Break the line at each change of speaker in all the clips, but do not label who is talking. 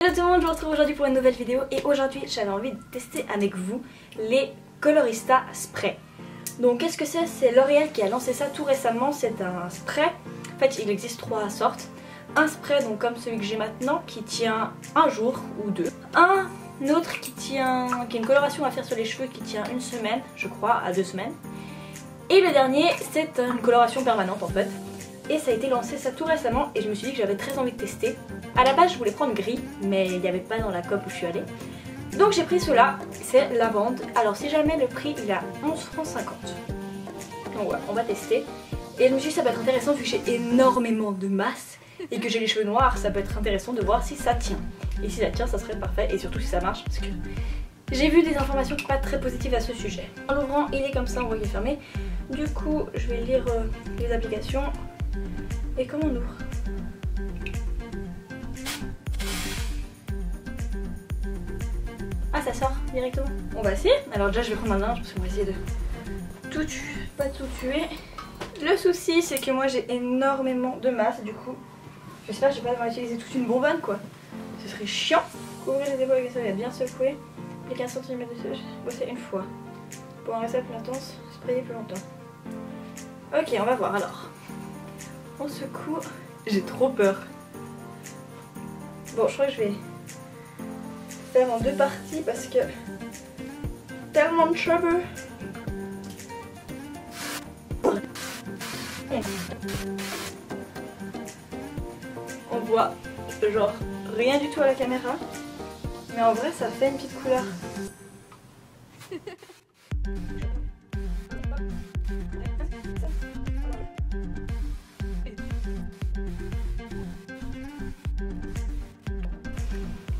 Hello tout le monde, je vous retrouve aujourd'hui pour une nouvelle vidéo et aujourd'hui j'avais envie de tester avec vous les Colorista Spray. Donc qu'est-ce que c'est? C'est L'Oréal qui a lancé ça tout récemment, c'est un spray. En fait il existe trois sortes. Un spray donc comme celui que j'ai maintenant qui tient un jour ou deux. Un autre qui a une coloration à faire sur les cheveux qui tient une semaine, je crois, à 2 semaines. Et le dernier c'est une coloration permanente en fait. Et ça a été lancé ça tout récemment et je me suis dit que j'avais très envie de tester. A la base je voulais prendre gris mais il n'y avait pas dans la coop où je suis allée. Donc j'ai pris cela, c'est lavande. Alors si jamais le prix il est à 11,50 €. Donc voilà, on va tester. Et je me suis dit ça peut être intéressant vu que j'ai énormément de masse et que j'ai les cheveux noirs, ça peut être intéressant de voir si ça tient. Et si ça tient ça serait parfait et surtout si ça marche parce que j'ai vu des informations pas très positives à ce sujet. En l'ouvrant il est comme ça, on voit qu'il est fermé. Du coup je vais lire les applications. Et comment on ouvre? Ah ça sort directement. On va essayer. Alors déjà je vais prendre ma main parce qu'on va essayer de pas tout tuer. Le souci c'est que moi j'ai énormément de masse du coup. J'espère que je vais pas devoir utiliser toute une bonbonne quoi. Ce serait chiant. Couvrir les épaules avec ça, bien secouer. Les 15 cm de sèche, bosser une fois. Pour un recette plus intense, sprayer plus longtemps. Ok on va voir alors. On secoue. J'ai trop peur. Bon, je crois que je vais faire en 2 parties parce que tellement de cheveux. On voit genre rien du tout à la caméra, mais en vrai ça fait une petite couleur.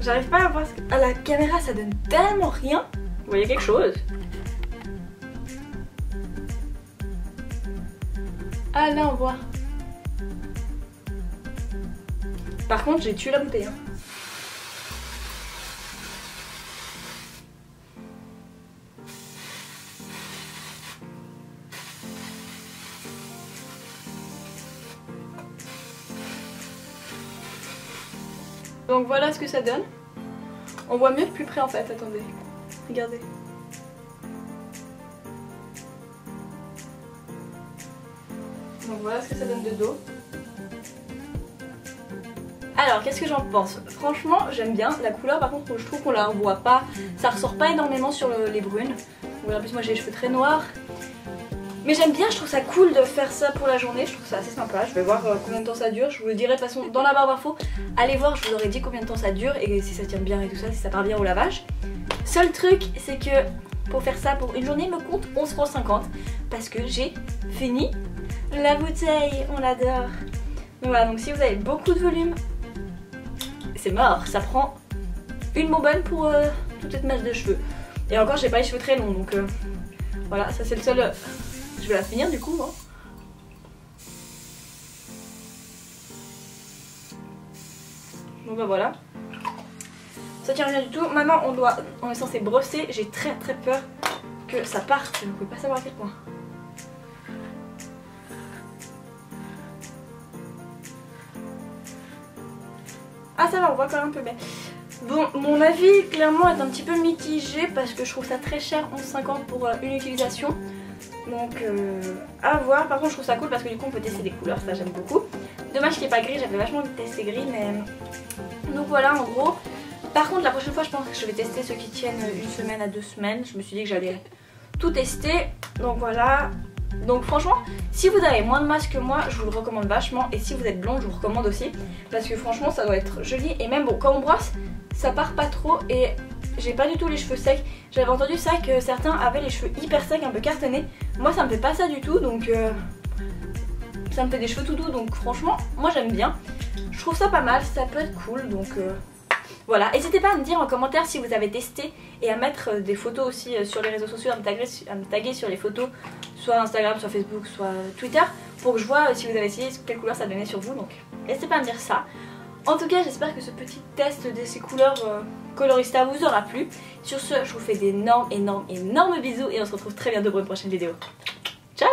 J'arrive pas à voir à la caméra, ça donne tellement rien. Vous voyez quelque chose? Ah là on voit. Par contre j'ai tué la bouteille. Hein. Donc voilà ce que ça donne. On voit mieux de plus près en fait, attendez. Regardez. Donc voilà ce que ça donne de dos. Alors qu'est-ce que j'en pense? Franchement j'aime bien la couleur, par contre je trouve qu'on la revoit pas. Ça ressort pas énormément sur les brunes. En plus moi j'ai les cheveux très noirs. Mais j'aime bien, je trouve ça cool de faire ça pour la journée, je trouve ça assez sympa. Je vais voir combien de temps ça dure, je vous le dirai de toute façon dans la barre d'infos. Allez voir, je vous aurais dit combien de temps ça dure et si ça tient bien et tout ça, si ça part bien au lavage. Seul truc, c'est que pour faire ça pour une journée, il me coûte 11,50 € parce que j'ai fini la bouteille, on l'adore. Donc voilà, donc si vous avez beaucoup de volume, c'est mort, ça prend une bonbonne pour toute cette masse de cheveux. Et encore, j'ai pas les cheveux très longs, donc voilà, ça c'est le seul... Je vais la finir du coup. Hein. Bon bah voilà. Ça tient rien du tout. Maintenant on est censé brosser. J'ai très peur que ça parte. Vous ne pouvez pas savoir à quel point. Ah ça va, on voit quand même un peu bien. Bon, mon avis clairement est un petit peu mitigé parce que je trouve ça très cher, 11,50 € pour une utilisation. Donc à voir, par contre je trouve ça cool parce que du coup on peut tester des couleurs, ça j'aime beaucoup. Dommage qu'il n'y ait pas gris, j'avais vachement envie de tester gris mais... Donc voilà en gros. Par contre la prochaine fois je pense que je vais tester ceux qui tiennent une semaine à 2 semaines. Je me suis dit que j'allais tout tester, donc voilà. Donc franchement si vous avez moins de masse que moi je vous le recommande vachement. Et si vous êtes blonde je vous recommande aussi parce que franchement ça doit être joli. Et même bon quand on brosse ça part pas trop et... J'ai pas du tout les cheveux secs. J'avais entendu ça que certains avaient les cheveux hyper secs, un peu cartonnés. Moi ça me fait pas ça du tout donc ça me fait des cheveux tout doux donc franchement moi j'aime bien. Je trouve ça pas mal, ça peut être cool donc voilà. N'hésitez pas à me dire en commentaire si vous avez testé et à mettre des photos aussi sur les réseaux sociaux, à me taguer sur les photos, soit Instagram, soit Facebook, soit Twitter pour que je vois si vous avez essayé, quelle couleur ça donnait sur vous. Donc n'hésitez pas à me dire ça. En tout cas j'espère que ce petit test de ces couleurs Colorista vous aura plu. Sur ce je vous fais d'énormes bisous et on se retrouve très bientôt pour une prochaine vidéo. Ciao!